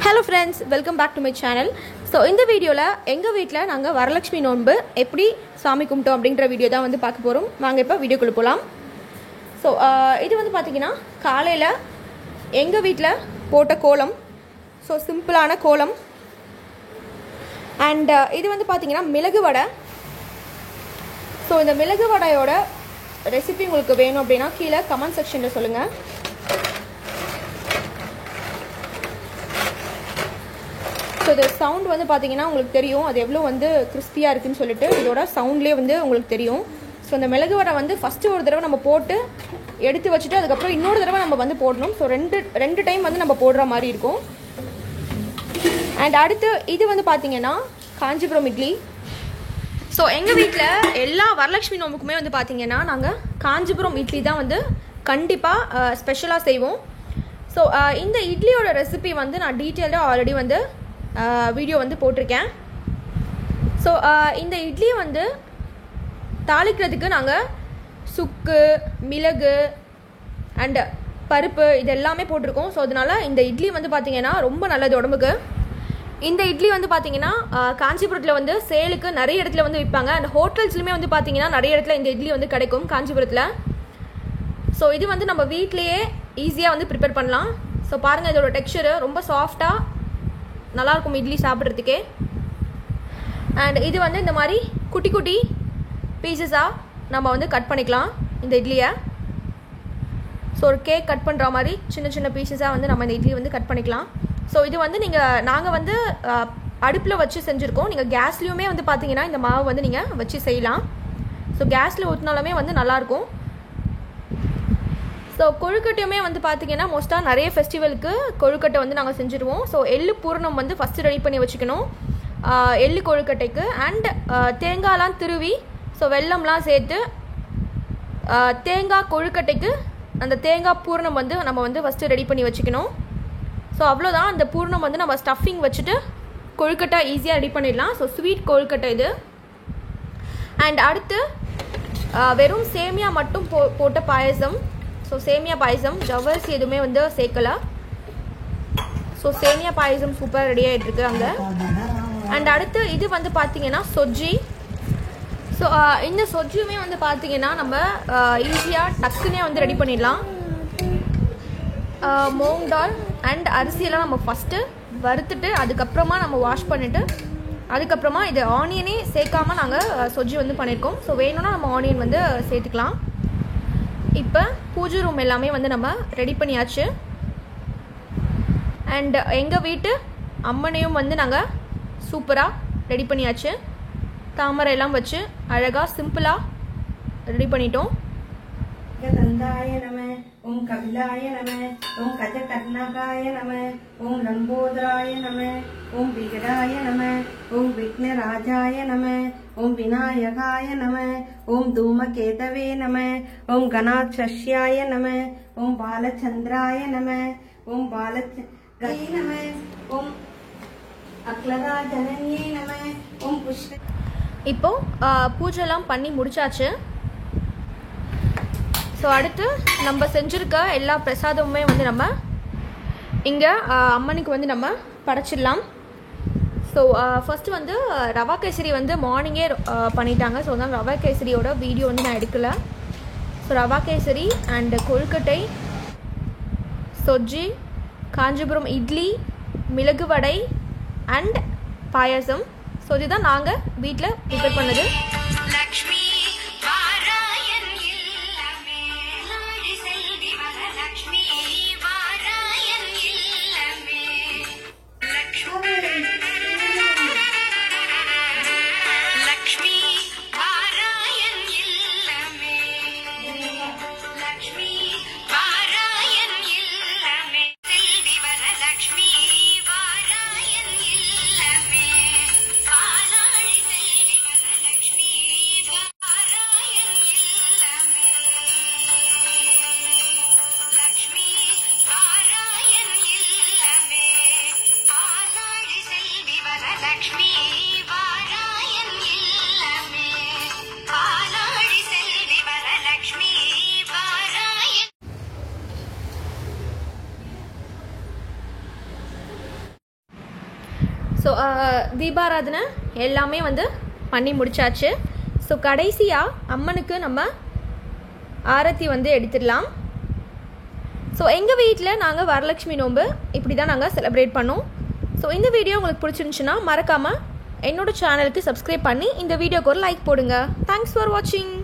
Hello friends, welcome back to my channel. So இந்த வீடியோல எங்க வீட்ல நாங்க வரலட்சுமி நோன்பு எப்படி சாமி கும்பிட்டோம் அப்படிங்கற வீடியோ தான் வந்து பார்க்க போறோம். வாங்க இப்ப வீடியோக்குள்ள போலாம். So இது வந்து பாத்தீங்கன்னா காலையில எங்க வீட்ல போட்ட கோலம். So சிம்பிளான கோலம். And இது வந்து பாத்தீங்கன்னா மிளகு வடை. So இந்த மிளகு வடையோட ரெசிபி உங்களுக்கு வேணும் அப்படினா கீழ கமெண்ட் செக்ஷன்ல சொல்லுங்க. So the sound வந்து பாத்தீங்கன்னா உங்களுக்கு தெரியும் அது எவ்வளவு வந்து கிறிஸ்பியா இருக்குன்னு சொல்லிட்டு இதோட சவுண்ட்லயே வந்து உங்களுக்கு தெரியும். சோ அந்த மிளகு வடை வந்து ஃபர்ஸ்ட் ஒரு தடவை நம்ம போட்டு எடுத்து வச்சிட்டு அதுக்கு அப்புறம் இன்னொரு தடவை நம்ம வந்து போடணும். சோ ரெண்டு டைம் வந்து நம்ம போடுற மாதிரி இருக்கும். அண்ட் அடுத்து இது வந்து பாத்தீங்கன்னா காஞ்சிபுரம் இட்லி. சோ எங்க வீட்ல எல்லா வரலட்சுமி நோம்புக்குமே வந்து பாத்தீங்கன்னா நாங்க காஞ்சிபுரம் இட்லி தான் வந்து கண்டிப்பா ஸ்பெஷலா செய்வோம். சோ இந்த இட்லியோட ரெசிபி வந்து நான் டீடைலா ஆல்ரெடி வந்து வீடியோ வந்து போட்டிருக்கேன். ஸோ இந்த இட்லியை வந்து தாளிக்கிறதுக்கு நாங்கள் சுக்கு மிளகு அண்டு பருப்பு இது எல்லாமே போட்டிருக்கோம். ஸோ அதனால இந்த இட்லி வந்து பார்த்திங்கன்னா ரொம்ப நல்லது உடம்புக்கு. இந்த இட்லி வந்து பார்த்திங்கன்னா காஞ்சிபுரத்தில் வந்து சேலுக்கு நிறைய இடத்துல வந்து விற்பாங்க. அண்ட் ஹோட்டல்ஸ்லையுமே வந்து பார்த்திங்கன்னா நிறைய இடத்துல இந்த இட்லி வந்து கிடைக்கும் காஞ்சிபுரத்தில். ஸோ இது வந்து நம்ம வீட்லேயே ஈஸியாக வந்து ப்ரிப்பேர் பண்ணலாம். ஸோ பாருங்கள் இதோட டெக்ஸ்சரு ரொம்ப சாஃப்டாக நல்லாயிருக்கும் இட்லி சாப்பிட்றதுக்கே. அண்ட் இது வந்து இந்த மாதிரி குட்டி குட்டி பீசஸாக நம்ம வந்து கட் பண்ணிக்கலாம் இந்த இட்லியை. ஸோ ஒரு கேக் கட் பண்ணுற மாதிரி சின்ன சின்ன பீசஸாக வந்து நம்ம இந்த இட்லி வந்து கட் பண்ணிக்கலாம். ஸோ இது வந்து நாங்கள் வந்து அடுப்பில் வச்சு செஞ்சுருக்கோம். நீங்கள் கேஸ்லேயுமே வந்து பார்த்தீங்கன்னா இந்த மாவு வந்து நீங்கள் வச்சு செய்யலாம். ஸோ கேஸில் ஊற்றினாலுமே வந்து நல்லாயிருக்கும். ஸோ கொழுக்கட்டையுமே வந்து பார்த்தீங்கன்னா மோஸ்ட்டாக நிறைய ஃபெஸ்டிவலுக்கு கொழுக்கட்டை வந்து நாங்கள் செஞ்சுருவோம். ஸோ எள்ளு பூரணம் வந்து ஃபஸ்ட்டு ரெடி பண்ணி வச்சுக்கணும் எள்ளு கொழுக்கட்டைக்கு. அண்ட் தேங்காய்லாம் திருவி ஸோ வெல்லம்லாம் சேர்த்து தேங்காய் கொழுக்கட்டைக்கு அந்த தேங்காய் பூரணம் வந்து நம்ம வந்து ஃபஸ்ட்டு ரெடி பண்ணி வச்சுக்கணும். ஸோ அவ்வளோதான். அந்த பூரணம் வந்து நம்ம ஸ்டஃபிங் வச்சுட்டு கொழுக்கட்டை ஈஸியாக ரெடி பண்ணிடலாம். ஸோ ஸ்வீட் கொழுக்கட்டை இது. அண்ட் அடுத்து வெறும் சேமியா மட்டும் போட்ட பாயசம். ஸோ சேமியா பாயசம் ஜவ்வரிசி எதுவுமே வந்து சேர்க்கல. ஸோ சேமியா பாயசம் சூப்பராக ரெடி ஆகிட்டு இருக்கு அங்கே. அண்ட் அடுத்து இது வந்து பார்த்தீங்கன்னா சொஜ்ஜி. ஸோ இந்த சொஜ்ஜியுமே வந்து பார்த்தீங்கன்னா நம்ம ஈஸியாக டக்குனே வந்து ரெடி பண்ணிடலாம். மூங் டால் அண்ட் அரிசியெல்லாம் நம்ம ஃபஸ்ட்டு வறுத்துட்டு அதுக்கப்புறமா நம்ம வாஷ் பண்ணிவிட்டு அதுக்கப்புறமா இது ஆனியனே சேர்க்காமல் நாங்கள் சொஜ்ஜி வந்து பண்ணியிருக்கோம். ஸோ வேணும்னா நம்ம ஆனியன் வந்து சேர்த்துக்கலாம். இப்போ பூஜை ரூம் எல்லாமே வந்து நம்ம ரெடி பண்ணியாச்சு. அண்ட் எங்கள் வீட்டு அம்மனையும் வந்து நாங்கள் சூப்பராக ரெடி பண்ணியாச்சு. தாமரை எல்லாம் வச்சு அழகாக சிம்பிளாக ரெடி பண்ணிட்டோம். गंधाय नमः ओम कपिलाय नमः ओम कजकर्णकाय नमः ओम लंबोदराय नमः ओम विघ्नाय नमः ओम विघ्नराजाय नमः ओम विनायकाय नमः ओम धूमकेतवे नमः ओम गणाक्षस्याय नमः ओम बालचंद्राय नमः ओम बालचंद्राय नमः ओम अक्लराजनन्ये नमः ओम पुष्प. இப்போ பூஜைலாம் பண்ணி முடிச்சாச்சு. ஸோ அடுத்து நம்ம செஞ்சுருக்க எல்லா பிரசாதமுமே வந்து நம்ம இங்கே அம்மனுக்கு வந்து நம்ம படைச்சிடலாம். ஸோ ஃபஸ்ட்டு வந்து ரவா கேசரி வந்து மார்னிங்கே பண்ணிட்டாங்க. ஸோ அதனால் ரவா கேசரியோட வீடியோ வந்து நான் எடுக்கலை. ஸோ ரவா கேசரி அண்டு கொழுக்கட்டை சொஜ்ஜி காஞ்சிபுரம் இட்லி மிளகு வடை அண்ட் பாயாசம். ஸோ இதுதான் நாங்கள் வீட்டில் ப்ரிப்பேர் பண்ணது. ஸோ தீபாராதனை எல்லாமே வந்து பண்ணி முடிச்சாச்சு. ஸோ கடைசியாக அம்மனுக்கு நம்ம ஆரத்தி வந்து எடுத்துடலாம். ஸோ எங்கள் வீட்டில் நாங்கள் வரலட்சுமி நோன்பு இப்படி தான் நாங்கள் செலிப்ரேட் பண்ணோம். ஸோ இந்த வீடியோ உங்களுக்கு பிடிச்சிருந்துச்சுன்னா மறக்காமல் என்னோட சேனலுக்கு சப்ஸ்கிரைப் பண்ணி இந்த வீடியோக்கு ஒரு லைக் போடுங்க. தேங்க்ஸ் ஃபார் வாட்சிங்.